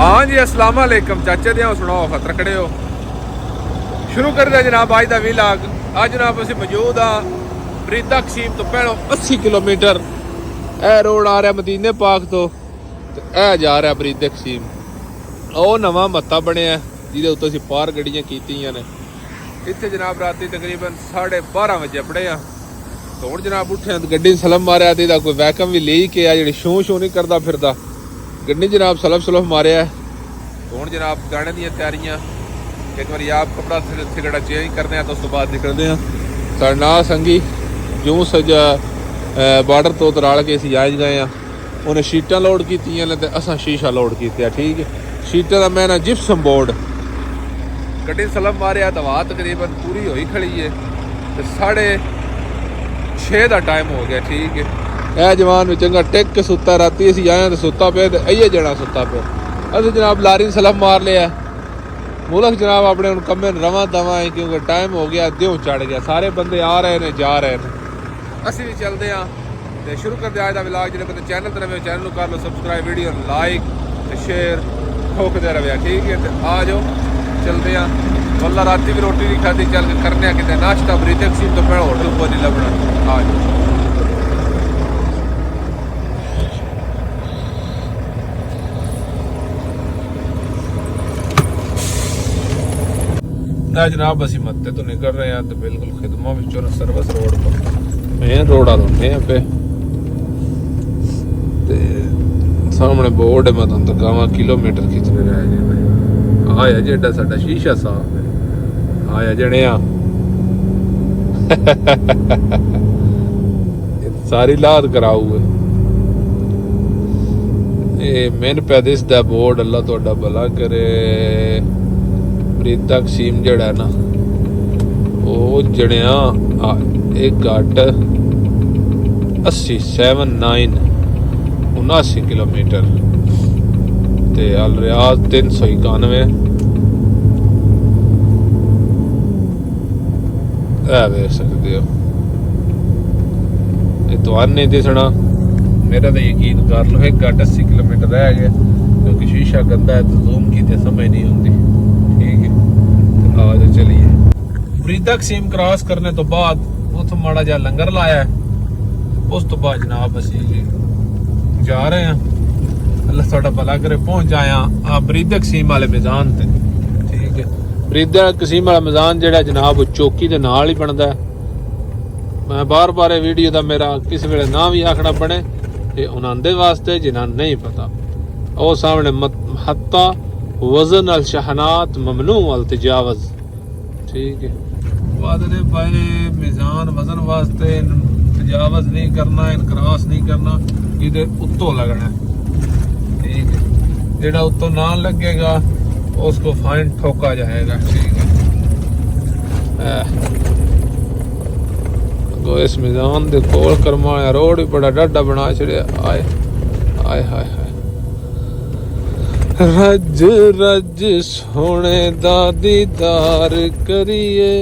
हाँ जी अस्सलाम वालेकुम चाचे दियां सुनाओ खतर खड़े हो। शुरू कर दिया जनाब अज का व्लॉग। अज जनाब असीं मौजूद हाँ बरीदा कसीम तो पहलों 80 किलोमीटर। यह रोड आ रहा मदीने पाक तो यह जा रहा बरीदा कसीम। ਉਹ ਨਵਾਂ ਮੱਤਾ ਬਣਿਆ ਜਿਹਦੇ ਉੱਤੇ ਅਸੀਂ ਪਾਰ ਗੱਡੀਆਂ ਕੀਤੀਆਂ ਨੇ। ਇੱਥੇ ਜਨਾਬ ਰਾਤੀ ਤਕਰੀਬਨ 12:30 ਵਜੇ ਪੜੇ ਆ। ਹੁਣ ਜਨਾਬ ਉੱਠਿਆ ਤੇ ਗੱਡੀ ਸਲਮ ਮਾਰਿਆ ਤੇ ਇਹਦਾ ਕੋਈ ਵੈਕਮ ਵੀ ਲਈ ਕੇ ਆ ਜਿਹੜੀ ਸ਼ੂ ਸ਼ੂ ਨਹੀਂ ਕਰਦਾ ਫਿਰਦਾ। ਗੱਡੀ ਜਨਾਬ ਸਲਮ ਮਾਰਿਆ। ਹੁਣ ਜਨਾਬ ਜਾਣੇ ਦੀਆਂ ਤਿਆਰੀਆਂ। ਇੱਕ ਵਾਰੀ ਆਪ ਕਪੜਾ ਸਿਗੜਾ ਚੇਂਜ ਕਰਨੇ ਆ ਤਾਂ ਉਸ ਤੋਂ ਬਾਅਦ ਨਿਕਲਦੇ ਆ। ਸਾਡੇ ਨਾਲ ਸੰਗੀ ਜੂੰ ਸਜਾ ਬਾਰਡਰ ਤੋਂ ਰਲ ਕੇ ਅਸੀਂ ਆਜ ਗਏ ਆ। ਉਹਨੇ ਸ਼ੀਟਾਂ ਲੋਡ ਕੀਤੀਆਂ ਨੇ ਤੇ ਅਸਾਂ ਸ਼ੀਸ਼ਾ ਲੋਡ ਕੀਤੇ ਆ। ਠੀਕ ਹੈ शीटा का मैं ना जिप्सम बोर्ड गड्डी सलम मारिया तो हवा तकरीबन पूरी होई खड़ी है तो 6:30 का टाइम हो गया। ठीक है यह जवान में चंगा टेक के सुता राती असी आए तो सुता पे तो इये जना सुता पे। अस जनाब लारी सलम मार लिया मुल्क जनाब अपने हूँ कमे रवा दवा है क्योंकि टाइम हो गया द्यों चढ़ गया। सारे बंदे आ रहे हैं जा रहे हैं असी भी चलते हैं तो शुरू करते आज का व्लॉग। जो बंदे चैनल तो नवे चैनल कर लो सबसक्राइब वीडियो लाइक तो शेयर ठोकते रहे। ठीक है तो आ जाओ चलते हैं। वल्ला राती भी रोटी नहीं खाती चल के करने कि नाश्ता बरीदा कसीम तो पहले होटल को नहीं लभना। आ जाओ ना जनाब असी मत्ते तो निकल रहे हैं तो बिल्कुल खिदमा विचों सर्विस रोड पर मेन रोड आ पे सामने बोर्ड है। मैं तुम दिखावा किलोमीटर खिंचने रह गए आया जेडा साडा शीशा साफ है आया जनिया सारी लाद कराऊ है ये मैन पे दिसदा बोर्ड। अल्लाह तुहाडा भला करे। बरीदा कसीम जड़ा है ना वो जनिया 79 किलोमीटर ते अल रियाज 391 देख सकते हो। ये तो नहीं दिसना मेरा तो यकीन कर लो 80 किलोमीटर रह गया क्योंकि शीशा गंदा है तो जूम की तो समझ नहीं होती। ठीक है तो आज चलिए बरीदा कसीम क्रॉस करने तो बाद उतो माड़ा जा लंगर लाया है। उस तो बाद जनाब असी जा रहे हैं अल्लाह तुहाडा भला करे पहुंच आया बरीदा कसीम वाले मैदान ते। ठीक है बरीदा कसीम वाला मैदान जेड़ा जनाब चौकी दे नाल ही बनदा है। मैं बार बार वीडियो दा मेरा किस वेले ना भी आखना बने ये उन्हां दे वास्ते जिन्हां नहीं पता। ओ सामने हत्ता वजन अल शहनात ममनू अल तजावज। ठीक है वादे पाए मैदान वजन वास्ते तजावज नहीं करना क्रॉस नहीं करना इधर उत्तों लगना है। ठीक है जेड़ा उत्तों ना लगेगा उसको फाइन ठोका जाएगा। ठीक है इस मैदान दे कोल करमाया रोड भी बड़ा डाडा बना छड़िया। आए आए हाय हाय रज रज सोने दा दीदार करिए।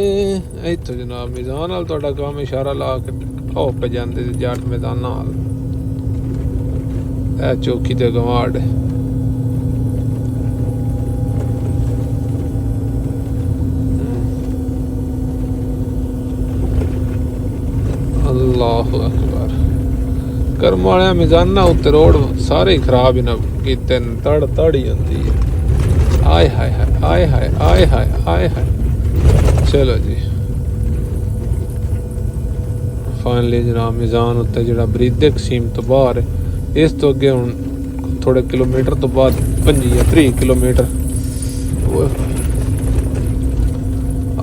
इत्थों जनाब मैदान नाल तुहाडा काम इशारा ला के हो पे जांदे जट मैदान नाल चौकी ते गवाड़ अल्लाह अकबर। कर्म वाले मिजाना उत्ते रोड सारे खराब ही ना कीते तड़ ही आती है। आए हाय हाय आए हाय आए हाय आए हाय। चलो जी फाइनली जनाब मिजान उत्ते जिहड़ा बरीदा कसीम तो बाहर है इस तो अगे हुण थोड़े किलोमीटर तो बाद 25 किलोमीटर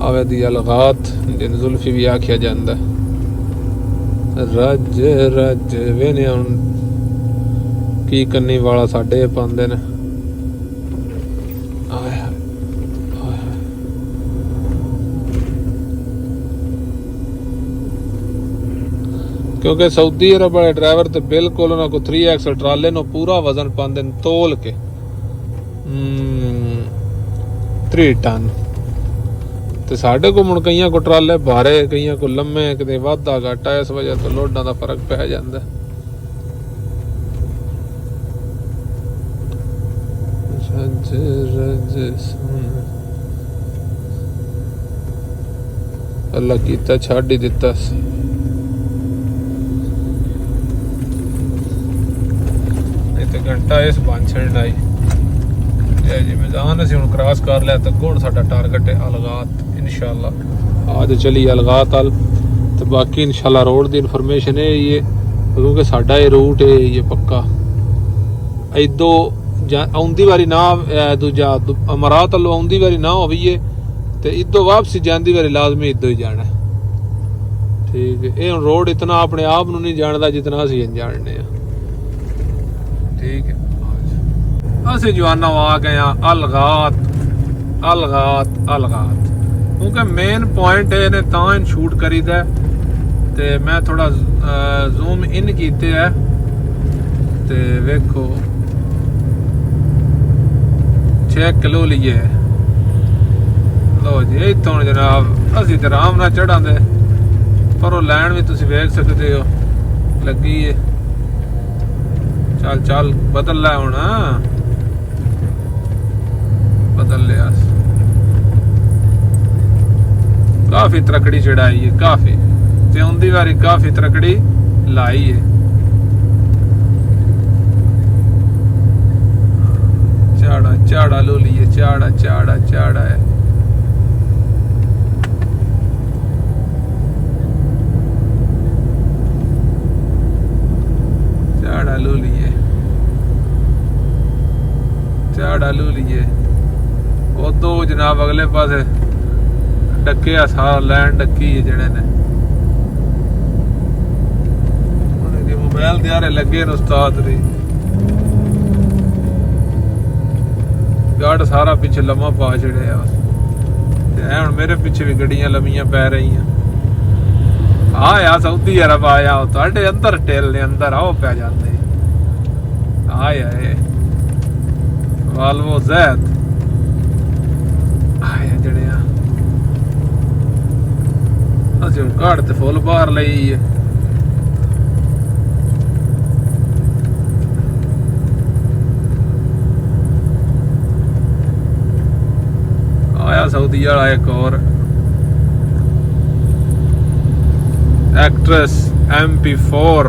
आवे दी अलगात जिन जुल्फी भी आखिया जांदा रज रज वेने हुण की कन्नी वाला साडे पांदे ने। क्योंकि सऊदी अरब वाले ड्राइवर तो बिल्कुल उन्होंने को 3 एक्सल ट्राले नो पूरा वजन पाते तोल के 3 टन तो साढ़े को मुड़ कई को ट्राले भारे कई को लम्मे किते वाधा घाटा इस वजह तो लोडां दा फर्क पै जांदा। रज रज सुन अल्लाह कीता छड्ड ही दिता सी नहीं तो घंटा इस बन छड़ना ही जी मैदान असीं हुण क्रॉस कर लिया तो हुण साडा टारगेट है अलगात इंशाअल्लाह आज चली अलगात अल तो बाकी इंशाल्लाह रोड की इन्फॉर्मेशन है ये क्योंकि साडा ये रूट है ये पक्का इदो आउंदी वारी ना दूजा अमरात वालों आउंदी वारी ना होईए तो इदो वापसी जांदी वारी लाजमी इदो ही जाना ठीक है ये रोड इतना अपने आप नूं नहीं जानदा जितना असीं जानने ठीक है ਅਸੀਂ ਜਵਾਨਾਂ ਆ ਗਏ ਆ अलगात अलगात अलगात क्योंकि मेन पॉइंट है ने ਤਾਂ ਇਨ ਸ਼ੂਟ ਕਰੀਦਾ ਤੇ ਮੈਂ ਥੋੜਾ ਜ਼ੂਮ ਇਨ ਕੀਤੇ ਹੈ ਤੇ ਵੇਖੋ 6 ਕਿਲੋ ਲਈਏ ਲੋ ਜੀ ਇੱਥੋਂ ਜਨਾਬ ਅਸੀਂ ਤੇ ਆਰਾਮ ਨਾਲ ਚੜਾਂਦੇ ਪਰ ਉਹ ਲਾਈਨ ਵੀ ਤੁਸੀਂ ਵੇਖ ਸਕਦੇ ਹੋ ਲੱਗੀ ਹੈ ਚੱਲ ਚੱਲ ਬਦਲ ਲੈ ਹੁਣ बदल लिया काफी तरकड़ी चढ़ाई है काफी ते उंदी वारी काफी तरकड़ी लाई है चाड़ा चाड़ा लो लिए चाड़ा चाड़ा चाड़ा है चाड़ा लो लिए चाड़ा लो लिए उदो जनाब अगले पासे डके सारा लैंड डकी है जड़े ने मोबाइल दियारे लगे न उस्ताद दी गढ़ सारा पीछे लम्मा पा छड़े हुण मेरे पीछे भी गड्डियां लम्मियां पै रही आ सऊदी अरब आया तुहाडे अंदर टेल ने अंदर आओ पै जाते आए वाल्वो ज़ैद ਅਸੀਂ ਹੁਣ ਘਾੜ ਤੇ ਫੁੱਲ ਬਾਹਰ ਲਈ ਹੈ ਆਇਆ ਸਾਊਦੀ ਵਾਲਾ ਇੱਕ ਹੋਰ एक्ट्रेस MP4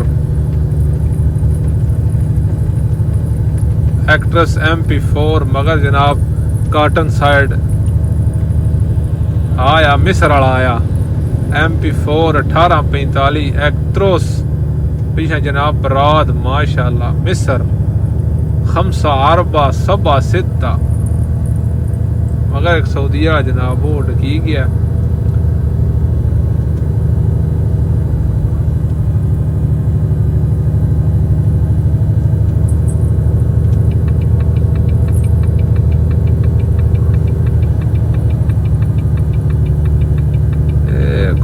एक्ट्रेस MP4 मगर जनाब काटन साइड आया मिस्र वाला आया MP4 1845 एक्ट्रोस पीछे जनाब बरात माशाल्लाह मिस्र 5 4 7 6 मगर एक सऊदीया जनाब वो डकी गया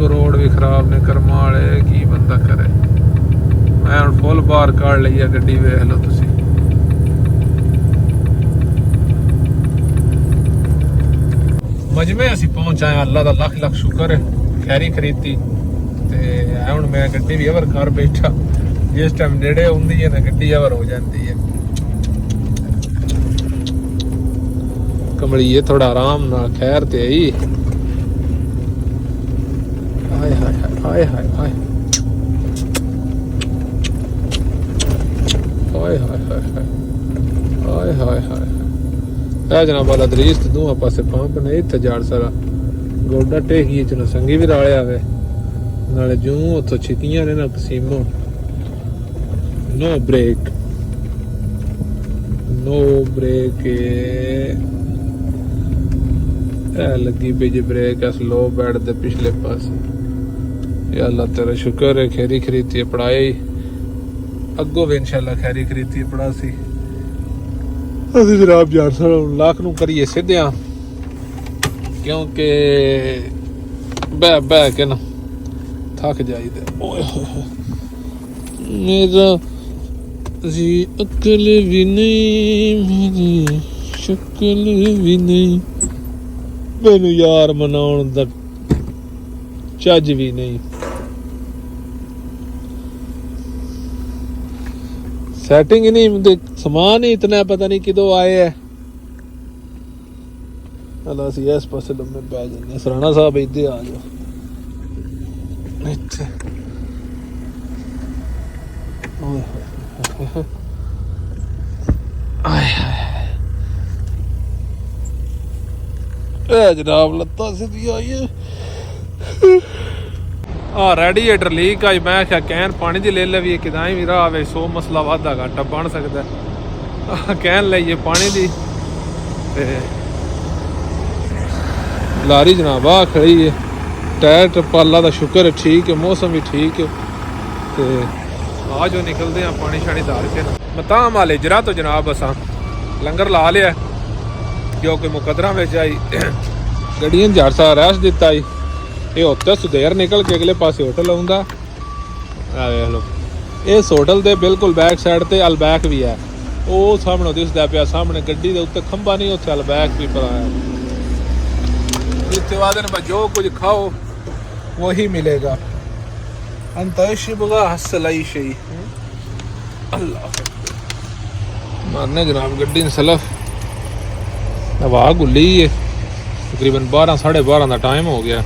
रोड भी खराब ने कर्मा वाले की बंदा करे मैं हुण फुल बार काट ली है गड्डी वेख लो तुसी मजमे असी पहुंच आए अल्लाह दा लख लख शुक्र है खैरी खरीदी ते हुण मैं गड्डी भी अवर कर बैठा जिस टाइम नेड़े हुंदी है ना गड्डी अवर हो जाती है कमलिए थोड़ा आराम ना खैर ते आई हाय हाय हाय हाय हाय हाय हाय हाय हाय हाय हाय हाय जनाब वाला दरीस दूआ पासे पंप ने इत्थे जाड़ सारा गोडा टेकी च संगी भी राले आवे नाले जूं उत्थों छिकियां ने ना पसीमो नो ब्रेक लगी पे जी ब्रेक स्लो बैठ दे पिछले पासे या अल्लाह तेरा शुक्र है खैरी खरीदी पढ़ाई अगो भी इंशाल्लाह खैरी खरीदी पढ़ासी ਅਸੀਂ ਜਨਾਬ ਯਾਰ ਲੱਖ ਨੂੰ ਕਰੀਏ ਸਿੱਧਿਆਂ ਕਿਉਂਕਿ ਬਹਿ ਕੇ ਨਾ ਥੱਕ ਜਾਈਦਾ ਓਏ ਹੋਏ ਮੇਰਾ ਜੀ ਅਕਲ ਵੀ ਨਹੀਂ ਮੇਰੀ ਸ਼ਕਲ ਵੀ ਨਹੀਂ ਮੈਨੂੰ ਯਾਰ ਮਨਾਉਣ ਦਾ ਚੱਜ ਵੀ ਨਹੀਂ सेटिंग ही नहीं सामान ही इतना पता नहीं किदों आए है ਹਲਾ ਅਸੀਂ ਇਸ ਪਾਸੇ ਲੰਮੇ ਪੈ ਜਾਂਦੇ ਸਰਾਣਾ ਸਾਹਿਬ ਇੱਥੇ ਆ ਜਾਓ ਇੱਥੇ ਓਏ ਹੋਏ ਆਏ ਹਾਏ ਇਹ ਜਨਾਬ ਲੱਤਾਂ ਸਿੱਧੀਆਂ ਆਈਏ ਆ ਰੈਡੀਏਟਰ ਲੀਕ ਆਈ ਮੈਂ ਕਿਹਾ ਕਹਿਣ ਪਾਣੀ ਦੀ ਲੈ ਲਵੀਏ ਕਿਦਾਂ ਹੀ ਵੀਰਾ ਆਵੇ 100 ਮਸਲਾ ਵਾਧਾ ਘਾਟਾ ਬਣ ਸਕਦਾ ਕਹਿਣ ਲਈਏ ਪਾਣੀ ਦੀ ਤੇ ਲਾਰੀ ਜਨਾਬ ਆ ਖੜੀ ਹੈ ਟਾਇਰ ਟਪਾਲਾ ਦਾ ਸ਼ੁਕਰ ਹੈ ਠੀਕ ਹੈ ਮੌਸਮ ਵੀ ਠੀਕ ਹੈ ਤੇ ਆ ਜੋ ਨਿਕਲਦੇ ਆ ਪਾਣੀ ਛਾਣੀ ਧਾਰ ਕੇ ਮਤਾਂ ਮਾਲੇ ਜਰਾ ਤੋਂ ਜਨਾਬ ਅਸਾਂ ਲੰਗਰ ਲਾ ਲਿਆ ਜੋ ਕਿ ਮੁਕਦਰਾਂ ਵਿੱਚ ਆਈ ਗੱਡੀਆਂ ਜੜਸਾ ਰੈਸ ਦਿੱਤਾ ਈ ਇਹ ਉੱਤੇ ਸੁਧੇਰ ਨਿਕਲ ਕੇ ਅਗਲੇ ਪਾਸੇ ਹੋਟਲ ਆਉਂਦਾ ਆ ਵੇਖ ਲਓ ਇਸ ਹੋਟਲ ਦੇ ਬਿਲਕੁਲ ਬੈਕ ਸਾਈਡ ਤੇ ਅਲਬੈਕ ਵੀ ਹੈ ਉਹ ਸਾਹਮਣੇ ਦਿਸਦਾ ਪਿਆ ਸਾਹਮਣੇ ਗੱਡੀ ਦੇ ਉੱਤੇ ਖੰਭਾ ਨਹੀਂ ਉੱਥੇ ਅਲਬੈਕ ਵੀ ਪਰ ਆਇਆ ਜਿੱਥੇ ਵਾਦਨ में जो कुछ खाओ वही मिलेगा अंतशिबगा हसलाई शई अल्लाह मारने जनाब गड्डी सलफ हवा गुल्ली है तकरीबन 12 12:30 का टाइम हो गया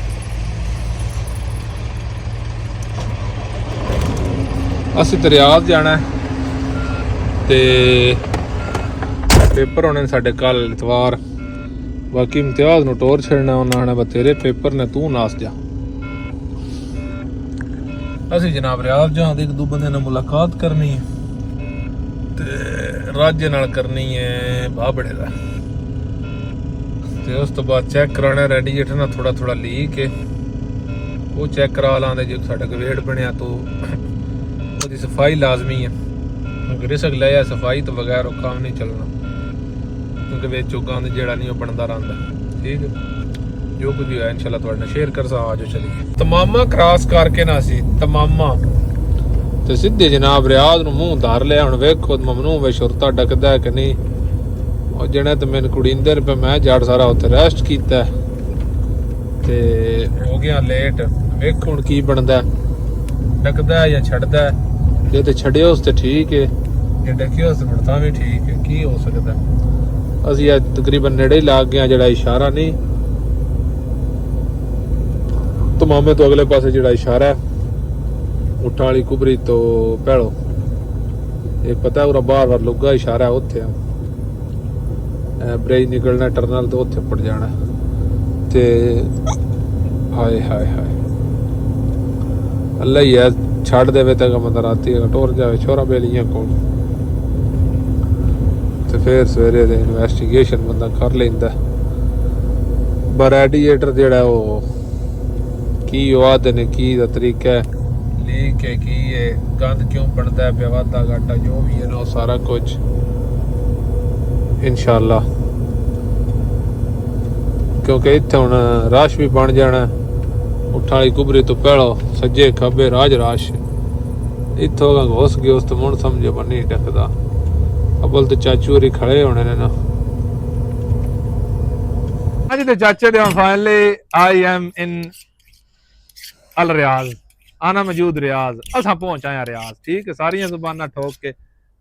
ਅਸੀਂ ਤੇ ਰਿਆਜ਼ ਜਾਣਾ ਤੇ ਪੇਪਰ ਹੋਣੇ ਸਾਡੇ ਕੱਲ ਇਤਵਾਰ ਬਾਕੀ ਇਮਤਿਆਜ਼ ਨੂੰ ਟੋਰ ਛੱਡਣਾ ਉਹਨਾਂ ਨੇ ਬਥੇਰੇ ਪੇਪਰ ਨੇ ਤੂੰ ਨਾਸ ਜਾ ਅਸੀਂ ਜਨਾਬ ਰਿਆਜ਼ ਜਾਂਦੇ ਇੱਕ ਦੋ ਬੰਦੇ ਨਾਲ ਮੁਲਾਕਾਤ ਕਰਨੀ ਹੈ ਤੇ ਰਾਜੇ ਨਾਲ ਕਰਨੀ ਹੈ ਬਾਬੜੇ ਦਾ ਤੇ ਉਸ ਤੋਂ ਬਾਅਦ ਚੈੱਕ ਕਰਾਉਣਾ ਰੈਡੀਏਟਰ ਨਾਲ ਥੋੜਾ ਥੋੜਾ ਲੀਕ ਹੈ ਉਹ ਚੈੱਕ ਕਰਾ ਲਾਂਦੇ ਜੇ ਸਾਡਾ ਗਵੇੜ ਬਣਿਆ ਤਾਂ ਉਹਦੀ ਸਫਾਈ ਲਾਜ਼ਮੀ ਹੈ ਕਿਉਂਕਿ ਰਿਸਕ ਲਿਆ ਸਫਾਈ ਤੋਂ ਬਗੈਰ ਉਹ ਕੰਮ ਨਹੀਂ ਚੱਲਣਾ ਕਿਉਂਕਿ ਵਿੱਚ ਉਹ ਗੰਦ ਜਿਹੜਾ ਨਹੀਂ ਉਹ ਬਣਦਾ ਰਹਿੰਦਾ ਠੀਕ ਹੈ ਜੋ ਕੁਝ ਵੀ ਹੋਇਆ ਇਨਸ਼ਾਅੱਲਾ ਤੁਹਾਡੇ ਨਾਲ ਸ਼ੇਅਰ ਕਰਸਾ ਆਜੋ ਚਲੀਏ ਤਮਾਮਾ ਕ੍ਰਾਸ ਕਰਕੇ ਨਾ ਸੀ ਤਮਾਮਾ ਤੇ ਸਿੱਧੇ ਜਨਾਬ ਰਿਆਜ਼ ਨੂੰ ਮੂੰਹ ਧਾਰ ਲਿਆ ਹੁਣ ਵੇਖੋ ਮਮਨੂ ਵੇ ਸ਼ੁਰਤਾ ਡਕਦਾ ਕਿ ਨਹੀਂ ਉਹ ਜਿਹੜੇ ਤੇ ਮੈਨੂੰ ਕੁੜੀਂਦੇ ਰੁਪਏ ਮੈਂ ਜੜ ਸਾਰਾ ਉੱਥੇ ਰੈਸਟ ਕੀਤਾ ਤੇ ਹੋ ਗਿਆ ਲੇਟ ਵੇਖੋ ਹੁਣ ਕੀ ਬਣਦਾ ਡਕਦਾ ਜਾਂ ਛੱਡਦਾ ਜੇ ਤੇ ਛੱਡਿਓ ਉਸ ਤੇ ਠੀਕ ਹੈ ਜੇ ਡਕਿਓ ਉਸ ਹੁਣ ਤਾਂ ਵੀ ਠੀਕ ਹੈ ਕੀ ਹੋ ਸਕਦਾ ਅਸੀਂ ਅੱਜ ਤਕਰੀਬਨ ਨੇੜੇ ਹੀ ਲੱਗ ਗਏ ਜਿਹੜਾ ਇਸ਼ਾਰਾ ਨਹੀਂ ਤਮਾਮੇ ਤੋਂ ਅਗਲੇ ਪਾਸੇ ਜਿਹੜਾ ਇਸ਼ਾਰਾ ਹੈ ਉਠਾਂ ਵਾਲੀ ਕੁਬਰੀ ਤੋਂ ਪਹਿਲੋ ਇਹ ਪਤਾ ਉਹ ਬਾਰ ਲੁੱਗਾ ਇਸ਼ਾਰਾ ਹੈ ਉੱਥੇ ਆ ਬ੍ਰੇਜ ਨਿਕਲਣਾ ਟਰਨਲ ਤੋਂ ਉੱਥੇ ਪੜ ਜਾਣਾ ਤੇ ਹਾਏ ਹਾਏ ਹਾਏ ਅੱਲਾ ਹੀ ਹੈ ਛੱਡ ਦੇਵੇ ਤਾਂ ਬੰਦਾ ਰਾਤੀ ਟੁਰ ਜਾਵੇ ਛੋਰਾ ਬੇਲੀਆਂ ਕੋਲ ਤੇ ਫਿਰ ਸਵੇਰੇ ਦੇ ਇਨਵੈਸਟੀਗੇਸ਼ਨ ਬੰਦਾ ਕਰ ਲੈਂਦਾ ਪਰ ਰੈਡੀਏਟਰ ਜਿਹੜਾ ਉਹ ਕੀ ਵਾਦੇ ਨੇ ਕੀ ਦਾ ਤਰੀਕਾ ਹੈ ਲੀਕ ਹੈ ਕੀ ਹੈ ਗੰਦ ਕਿਉਂ ਬਣਦਾ ਪਿਆ ਵਾਧਾ ਘਾਟਾ ਜੋ ਵੀ ਹੈ ਨਾ ਉਹ ਸਾਰਾ ਕੁਝ ਇਨਸ਼ਾਅੱਲਾ ਕਿਉਂਕਿ ਇੱਥੇ ਹੁਣ ਰਸ਼ ਵੀ ਬਣ ਜਾਣਾ ਉਠਾਂ ਵਾਲੀ ਕੁਬਰੀ ਤੋਂ ਪਹਿਲਾਂ ਸੱਜੇ ਖੱਬੇ ਰਾਜ ਰਾਸ਼ ਇੱਥੋਂ ਘੁਸ ਗਏ ਉਸ ਤੋਂ ਮੁੜ ਸਮਝੇ ਪਰ ਨਹੀਂ ਟੱਕਦਾ ਅਬਲ ਤੇ ਚਾਚੂ ਹੋਰੀ ਖੜੇ ਹੋਣੇ ਨੇ ਨਾ ਅੱਜ ਤੇ ਚਾਚੇ ਦੇ ਫਾਈਨਲੀ ਆਈ ਐਮ ਇਨ ਅਲ ਰਿਆਜ਼ ਆਨਾ ਮੌਜੂਦ ਰਿਆਜ਼ ਅਸਾਂ ਪਹੁੰਚ ਆਇਆ ਰਿਆਜ਼ ਠੀਕ ਹੈ ਸਾਰੀਆਂ ਜ਼ੁਬਾਨਾਂ ਠੋਕ ਕੇ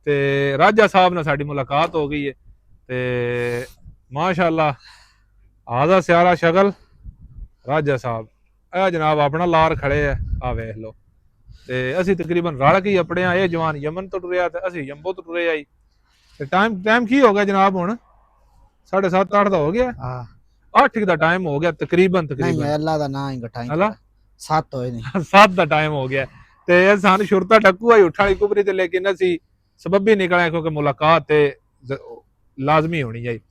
ਤੇ ਰਾਜਾ ਸਾਹਿਬ ਨਾਲ ਸਾਡੀ ਮੁਲਾਕਾਤ ਹੋ ਗਈ ਹੈ ਤੇ ਮਾਸ਼ਾਅੱਲਾ ਆਜ਼ਾ ਸਿਆਰਾ ਸ਼ਕਲ ਰਾਜਾ ਸਾਹਿਬ ਇਹ ਜਨਾਬ ਆਪਣਾ ਲਾਰ ਖੜੇ ਹੈ ਆ ਵੇਖ ਲਓ ਤੇ ਅਸੀਂ ਤਕਰੀਬਨ ਰਲ ਕੇ ਆਪਣੇ ਆ ਇਹ ਜਵਾਨ ਯਮਨ ਤੋਂ ਟੁਰਿਆ ਤੇ ਅਸੀਂ ਜੰਬੋ ਤੋਂ ਟੁਰੇ ਆਈ ਤੇ ਟਾਈਮ ਕੀ ਹੋ ਗਿਆ ਜਨਾਬ ਹੁਣ 7:30 8 ਦਾ ਹੋ ਗਿਆ ਹਾਂ 8 ਦਾ ਟਾਈਮ ਹੋ ਗਿਆ ਤਕਰੀਬਨ ਨਹੀਂ ਅੱਲਾ ਦਾ ਨਾਂ ਹੀ ਘਟਾਈ ਅੱਲਾ 7 ਹੋਏ ਨਹੀਂ 7 ਦਾ ਟਾਈਮ ਹੋ ਗਿਆ ਤੇ ਸਾਨੂੰ ਸ਼ੁਰਤਾ ਟੱਕੂ ਆਈ ਉਠਾਂ ਵਾਲੀ ਕੁਬਰੀ ਤੇ ਲੇਕਿਨ ਅਸੀਂ ਸਬੱਬੀ ਨਿਕਲਿਆ ਕਿਉਂਕਿ ਮੁਲਾਕਾਤ ਤੇ ਲਾਜ਼ਮੀ ਹੋਣੀ ਚਾਹੀਦੀ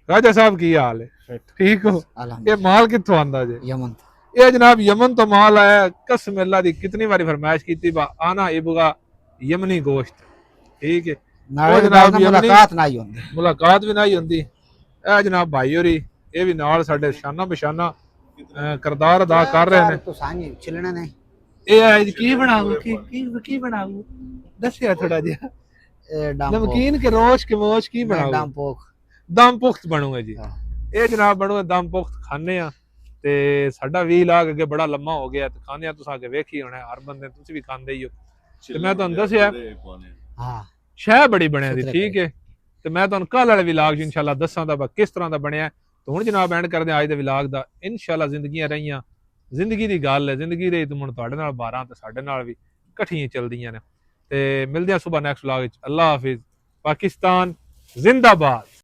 ਰਾਜਾ ਸਾਹਿਬ ਕੀ ਹਾਲ ਹੈ ਠੀਕ ਹੋ ਇਹ ਮਾਲ ਕਿੱਥੋਂ ਆਂਦਾ ਜੇ ਯਮਨ ਇਹ ਜਨਾਬ ਯਮਨ ਤੋਂ ਮਾਲ ਆਇਆ ਕਸਮ ਅੱਲਾ ਦੀ ਕਿਤਨੀ ਵਾਰੀ ਫਰਮਾਇਸ਼ ਕੀਤੀ ਬਾ ਆਨਾ ਇਬਗਾ ਯਮਨੀ ਗੋਸ਼ਤ ਠੀਕ ਹੈ ਮੁਲਾਕਾਤ ਵੀ ਨਹੀਂ ਹੁੰਦੀ ਇਹ ਜਨਾਬ ਭਾਈ ਹੋਰੀ ਇਹ ਵੀ ਨਾਲ ਸਾਡੇ ਸ਼ਾਨਾ ਬਸ਼ਾਨਾ ਕਿਰਦਾਰ ਅਦਾ ਕਰ ਰਹੇ ਨੇ ਇਹ ਅੱਜ ਕੀ ਬਣਾਉ ਕੀ ਬਣਾਉ ਦੱਸਿਆ ਥੋੜਾ ਜਿਹਾ ਨਮਕੀਨ ਕੇ ਰੋਸ਼ ਕੇ ਮੋਸ਼ ਕੀ ਬਣਾਉ ਦਮ ਪੁਖਤ ਬਣੂਗਾ ਜੀ ਇਹ ਜਨਾਬ ਬਣੂਗਾ ਦਮ ਪੁਖਤ ਖਾਣੇ ਆ ਤੇ ਸਾਡਾ 20 ਲੱਖ ਅੱਗੇ ਬੜਾ ਲੰਮਾ ਹੋ ਗਿਆ ਤੇ ਖਾਂਦੇ ਆ ਤੁਸੀਂ ਅੱਗੇ ਵੇਖੀ ਹੋਣਾ ਹਰ ਬੰਦੇ ਤੁਸੀਂ ਵੀ ਖਾਂਦੇ ਹੀ ਹੋ ਤੇ ਮੈਂ ਤੁਹਾਨੂੰ ਦੱਸਿਆ ਹਾਂ ਸ਼ਹਿ ਬੜੀ ਬਣਿਆ ਸੀ ਠੀਕ ਹੈ ਤੇ ਮੈਂ ਤੁਹਾਨੂੰ ਕੱਲ ਵਾਲੇ ਵਲੌਗ 'ਚ ਇਨਸ਼ਾਅੱਲਾ ਦੱਸਾਂਗਾ ਕਿਸ ਤਰ੍ਹਾਂ ਦਾ ਬਣਿਆ ਤੇ ਹੁਣ ਜਨਾਬ ਐਂਡ ਕਰਦੇ ਹਾਂ ਅੱਜ ਦੇ ਵਲੌਗ ਦਾ। ਇਨਸ਼ਾਅੱਲਾ ਜ਼ਿੰਦਗੀਆਂ ਰਹੀਆਂ, ਜ਼ਿੰਦਗੀ ਦੀ ਗੱਲ ਹੈ, ਜ਼ਿੰਦਗੀ ਰਹੀ ਤੂੰ ਹੁਣ ਤੁਹਾਡੇ ਨਾਲ 12 ਤੇ ਸਾਡੇ ਨਾਲ ਵੀ ਇਕੱਠੀਆਂ ਚੱਲਦੀਆਂ ਨੇ। ਤੇ ਮਿਲਦੇ ਆ ਸੁਬਾ ਨੈਕਸਟ ਵਲੌਗ ਵਿੱਚ। ਅੱਲਾ ਹਾਫਿਜ਼। ਪਾਕਿਸਤਾਨ ਜ਼ਿੰਦਾਬਾਦ।